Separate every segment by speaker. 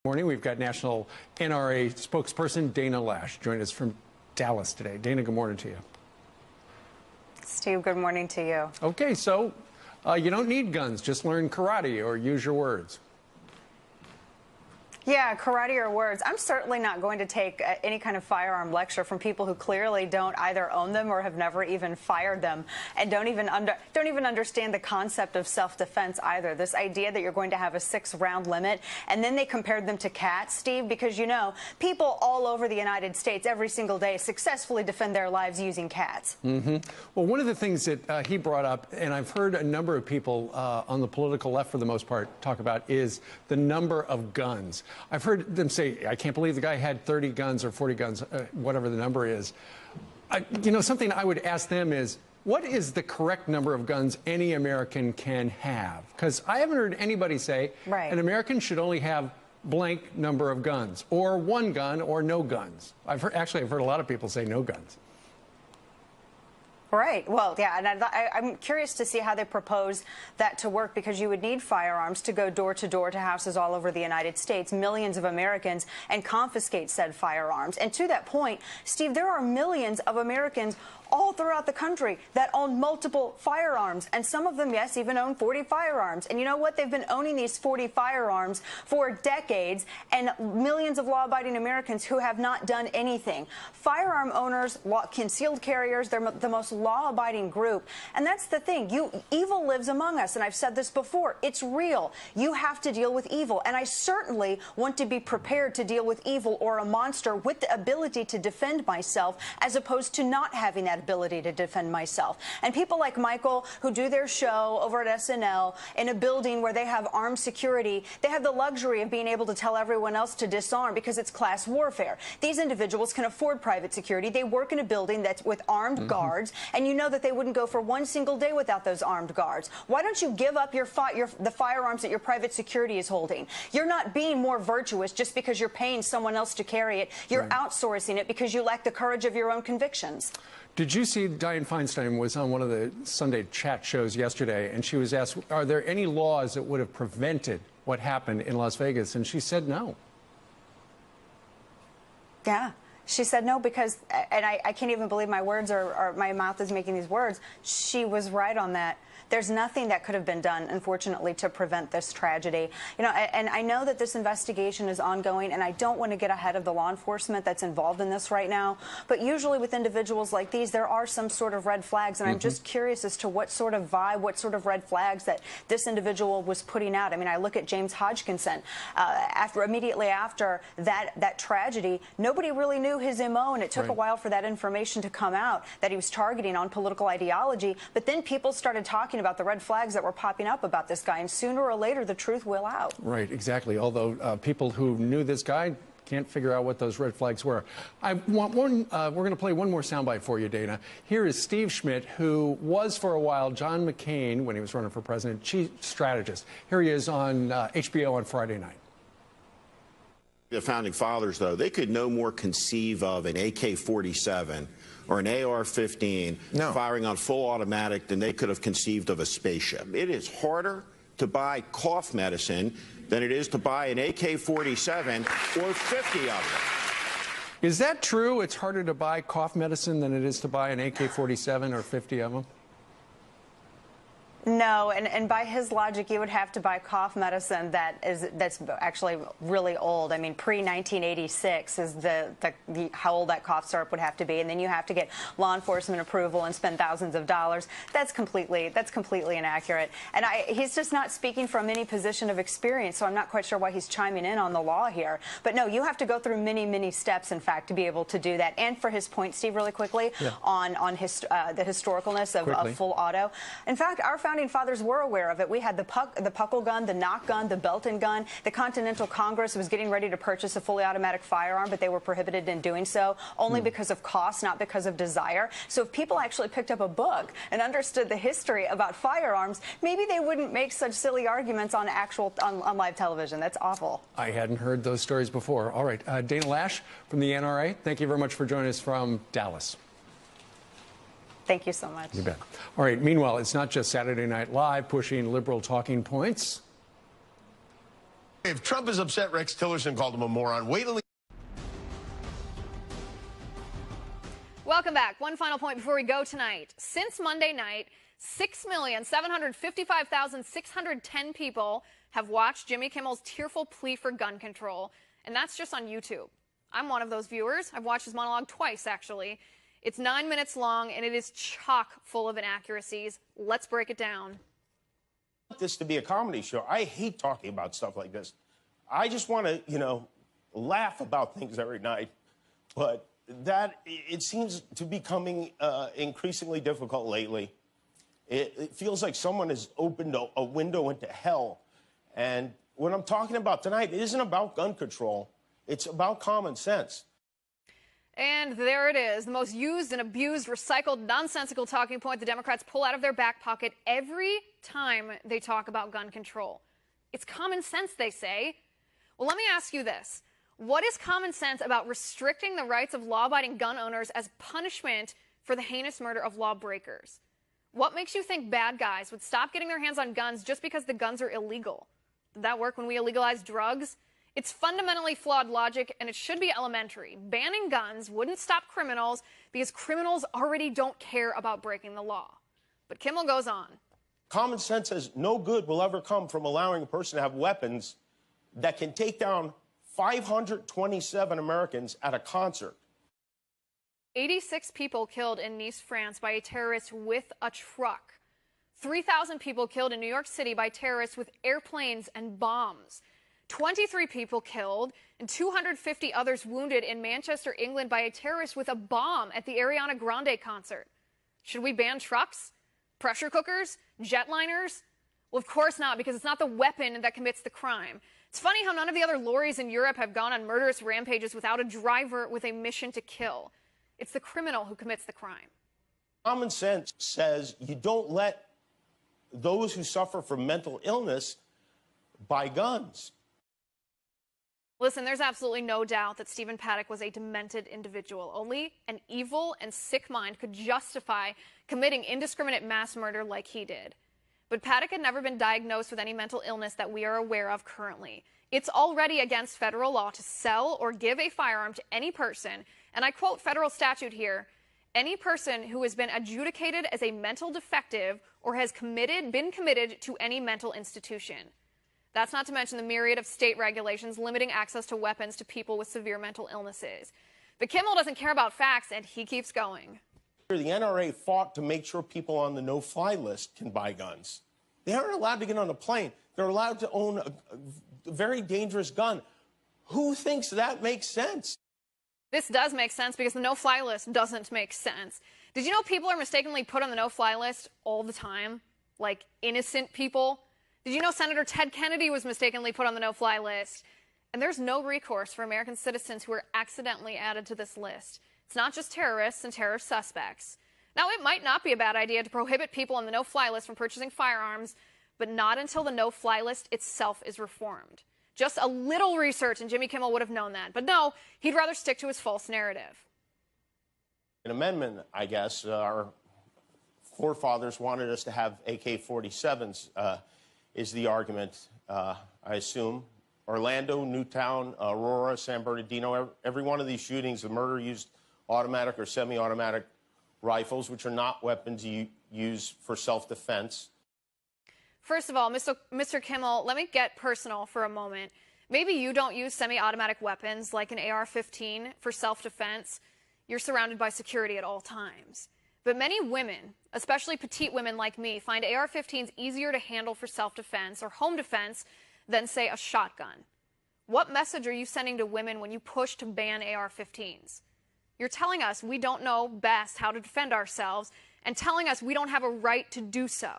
Speaker 1: Morning. We've got National NRA spokesperson Dana Lash joining us from Dallas today. Dana, good morning to you.
Speaker 2: Steve, good morning to you.
Speaker 1: Okay, so you don't need guns. Just learn karate or use your words.
Speaker 2: Yeah, karate or words. I'm certainly not going to take any kind of firearm lecture from people who clearly don't either own them or have never even fired them, and don't even understand the concept of self-defense either. This idea that you're going to have a 6-round limit, and then they compared them to cats, Steve, because you know people all over the United States every single day successfully defend their lives using cats.
Speaker 1: Well, one of the things that he brought up, and I've heard a number of people on the political left for the most part talk about, is the number of guns. I've heard them say, I can't believe the guy had 30 guns or 40 guns, whatever the number is. You know, something I would ask them is, what is the correct number of guns any American can have? Because I haven't heard anybody say an American should only have blank number of guns, or one gun, or no guns. I've heard a lot of people say no guns.
Speaker 2: Right. Well, yeah, and I'm curious to see how they propose that to work, because you would need firearms to go door to door to houses all over the United States, millions of Americans, and confiscate said firearms. And to that point, Steve, there are millions of Americans all throughout the country that own multiple firearms, and some of them, yes, even own 40 firearms. And you know what? They've been owning these 40 firearms for decades, and millions of law-abiding Americans who have not done anything. Firearm owners, concealed carriers, they're the most law-abiding group. And that's the thing. Evil lives among us, and I've said this before. It's real. You have to deal with evil, and I certainly want to be prepared to deal with evil or a monster with the ability to defend myself, as opposed to not having that ability to defend myself. And people like Michael, who do their show over at SNL in a building where they have armed security, they have the luxury of being able to tell everyone else to disarm because it's class warfare. These individuals can afford private security. They work in a building that's with armed guards, and you know that they wouldn't go for one single day without those armed guards. Why don't you give up the firearms that your private security is holding? You're not being more virtuous just because you're paying someone else to carry it. You're outsourcing it because you lack the courage of your own convictions.
Speaker 1: Did you see Dianne Feinstein was on one of the Sunday chat shows yesterday, and she was asked, are there any laws that would have prevented what happened in Las Vegas? And she said no. Yeah.
Speaker 2: She said no because, and I can't even believe my words or my mouth is making these words, she was right on that. There's nothing that could have been done, unfortunately, to prevent this tragedy. You know, and I know that this investigation is ongoing, and I don't want to get ahead of the law enforcement that's involved in this right now. But usually with individuals like these, there are some sort of red flags, and I'm just curious as to what sort of vibe, what sort of red flags that this individual was putting out. I mean, I look at James Hodgkinson. Immediately after that tragedy, nobody really knew his MO, and it took a while for that information to come out that he was targeting on political ideology. But then people started talking about the red flags that were popping up about this guy, and sooner or later the truth will out.
Speaker 1: Right, exactly. Although people who knew this guy can't figure out what those red flags were. I want one. We're going to play one more soundbite for you, Dana. Here is Steve Schmidt, who was for a while John McCain, when he was running for president, chief strategist. Here he is on HBO on Friday night.
Speaker 3: The founding fathers, though, they could no more conceive of an AK-47 or an AR-15 firing on full automatic than they could have conceived of a spaceship. It is harder to buy cough medicine than it is to buy an AK-47 or 50 of them.
Speaker 1: Is that true? It's harder to buy cough medicine than it is to buy an AK-47 or 50 of them?
Speaker 2: No, and by his logic, you would have to buy cough medicine that's actually really old. I mean, pre-1986 is how old that cough syrup would have to be, and then you have to get law enforcement approval and spend thousands of dollars. That's completely inaccurate. And he's just not speaking from any position of experience, so I'm not quite sure why he's chiming in on the law here. But no, you have to go through many steps, in fact, to be able to do that. And for his point, Steve, really quickly, on the historicalness of full auto. In fact, our founding fathers were aware of it. We had the puckle gun, the knock gun, the Belton gun. The Continental Congress was getting ready to purchase a fully automatic firearm, but they were prohibited in doing so only because of cost, not because of desire. So if people actually picked up a book and understood the history about firearms, maybe they wouldn't make such silly arguments on live television. That's awful.
Speaker 1: I hadn't heard those stories before. All right, Dana Lash from the NRA, thank you very much for joining us from Dallas.
Speaker 2: Thank you so much.
Speaker 1: You bet. All right, meanwhile, it's not just Saturday Night Live pushing liberal talking points.
Speaker 4: If Trump is upset, Rex Tillerson called him a moron. Wait till he...
Speaker 5: Welcome back. One final point before we go tonight. Since Monday night, 6,755,610 people have watched Jimmy Kimmel's tearful plea for gun control, and that's just on YouTube. I'm one of those viewers. I've watched his monologue twice, actually. It's 9 minutes long, and it is chock full of inaccuracies. Let's break it down.
Speaker 6: This to be a comedy show. I hate talking about stuff like this. I just want to, laugh about things every night. But it seems to be becoming increasingly difficult lately. It feels like someone has opened a window into hell. And what I'm talking about tonight, it isn't about gun control. It's about common sense.
Speaker 5: And there it is, the most used and abused, recycled, nonsensical talking point the Democrats pull out of their back pocket every time they talk about gun control. It's common sense, they say. Well, let me ask you this. What is common sense about restricting the rights of law-abiding gun owners as punishment for the heinous murder of lawbreakers? What makes you think bad guys would stop getting their hands on guns just because the guns are illegal? Did that work when we illegalized drugs? It's fundamentally flawed logic, and it should be elementary. Banning guns wouldn't stop criminals because criminals already don't care about breaking the law. But Kimmel goes on.
Speaker 6: Common sense says no good will ever come from allowing a person to have weapons that can take down 527 Americans at a concert.
Speaker 5: 86 people killed in Nice, France by a terrorist with a truck. 3,000 people killed in New York City by terrorists with airplanes and bombs. 23 people killed and 250 others wounded in Manchester, England by a terrorist with a bomb at the Ariana Grande concert. Should we ban trucks, pressure cookers, jetliners? Well, of course not, because it's not the weapon that commits the crime. It's funny how none of the other lorries in Europe have gone on murderous rampages without a driver with a mission to kill. It's the criminal who commits the crime.
Speaker 6: Common sense says you don't let those who suffer from mental illness buy guns.
Speaker 5: Listen, there's absolutely no doubt that Stephen Paddock was a demented individual. Only an evil and sick mind could justify committing indiscriminate mass murder like he did. But Paddock had never been diagnosed with any mental illness that we are aware of currently. It's already against federal law to sell or give a firearm to any person, and I quote federal statute here, any person who has been adjudicated as a mental defective or has been committed to any mental institution. That's not to mention the myriad of state regulations limiting access to weapons to people with severe mental illnesses. But Kimmel doesn't care about facts, and he keeps going.
Speaker 6: The NRA fought to make sure people on the no-fly list can buy guns. They aren't allowed to get on a plane. They're allowed to own a very dangerous gun. Who thinks that makes sense?
Speaker 5: This does make sense because the no-fly list doesn't make sense. Did you know people are mistakenly put on the no-fly list all the time? Like innocent people? Did you know Senator Ted Kennedy was mistakenly put on the no-fly list? And there's no recourse for American citizens who are accidentally added to this list. It's not just terrorists and terrorist suspects. Now, it might not be a bad idea to prohibit people on the no-fly list from purchasing firearms, but not until the no-fly list itself is reformed. Just a little research and Jimmy Kimmel would have known that. But no, he'd rather stick to his false narrative.
Speaker 6: An amendment, I guess, our forefathers wanted us to have AK-47s, is the argument, I assume. Orlando, Newtown, Aurora, San Bernardino, every one of these shootings, the murder used automatic or semi-automatic rifles, which are not weapons you use for self-defense.
Speaker 5: First of all, Mr. Kimmel, let me get personal for a moment. Maybe you don't use semi-automatic weapons like an AR-15 for self-defense. You're surrounded by security at all times. But many women, especially petite women like me, find AR-15s easier to handle for self-defense or home defense than, say, a shotgun. What message are you sending to women when you push to ban AR-15s? You're telling us we don't know best how to defend ourselves and telling us we don't have a right to do so.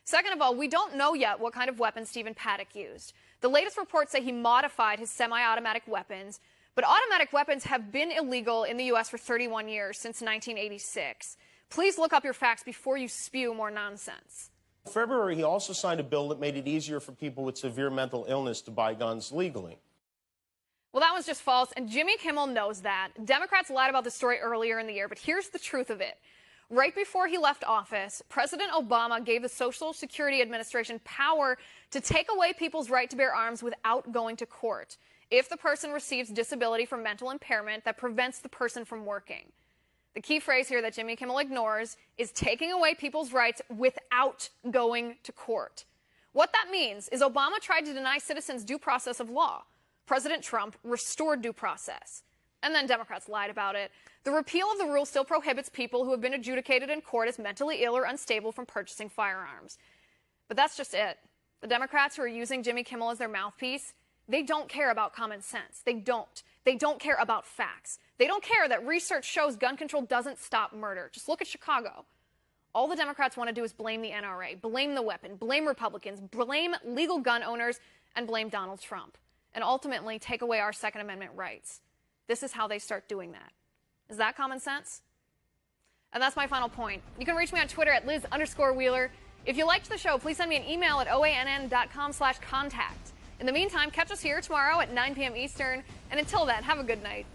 Speaker 5: Second of all, we don't know yet what kind of weapon Stephen Paddock used. The latest reports say he modified his semi-automatic weapons, but automatic weapons have been illegal in the U.S. for 31 years, since 1986. Please look up your facts before you spew more nonsense.
Speaker 6: In February, he also signed a bill that made it easier for people with severe mental illness to buy guns legally.
Speaker 5: Well, that was just false, and Jimmy Kimmel knows that. Democrats lied about the story earlier in the year, but here's the truth of it. Right before he left office, President Obama gave the Social Security Administration power to take away people's right to bear arms without going to court if the person receives disability from mental impairment that prevents the person from working. The key phrase here that Jimmy Kimmel ignores is taking away people's rights without going to court. What that means is Obama tried to deny citizens due process of law. President Trump restored due process. And then Democrats lied about it. The repeal of the rule still prohibits people who have been adjudicated in court as mentally ill or unstable from purchasing firearms. But that's just it. The Democrats who are using Jimmy Kimmel as their mouthpiece, they don't care about common sense. They don't. They don't care about facts. They don't care that research shows gun control doesn't stop murder. Just look at Chicago. All the Democrats want to do is blame the NRA, blame the weapon, blame Republicans, blame legal gun owners, and blame Donald Trump. And ultimately take away our Second Amendment rights. This is how they start doing that. Is that common sense? And that's my final point. You can reach me on Twitter at Liz_Wheeler. If you liked the show, please send me an email at oann.com/contact. In the meantime, catch us here tomorrow at 9 p.m. Eastern. And until then, have a good night.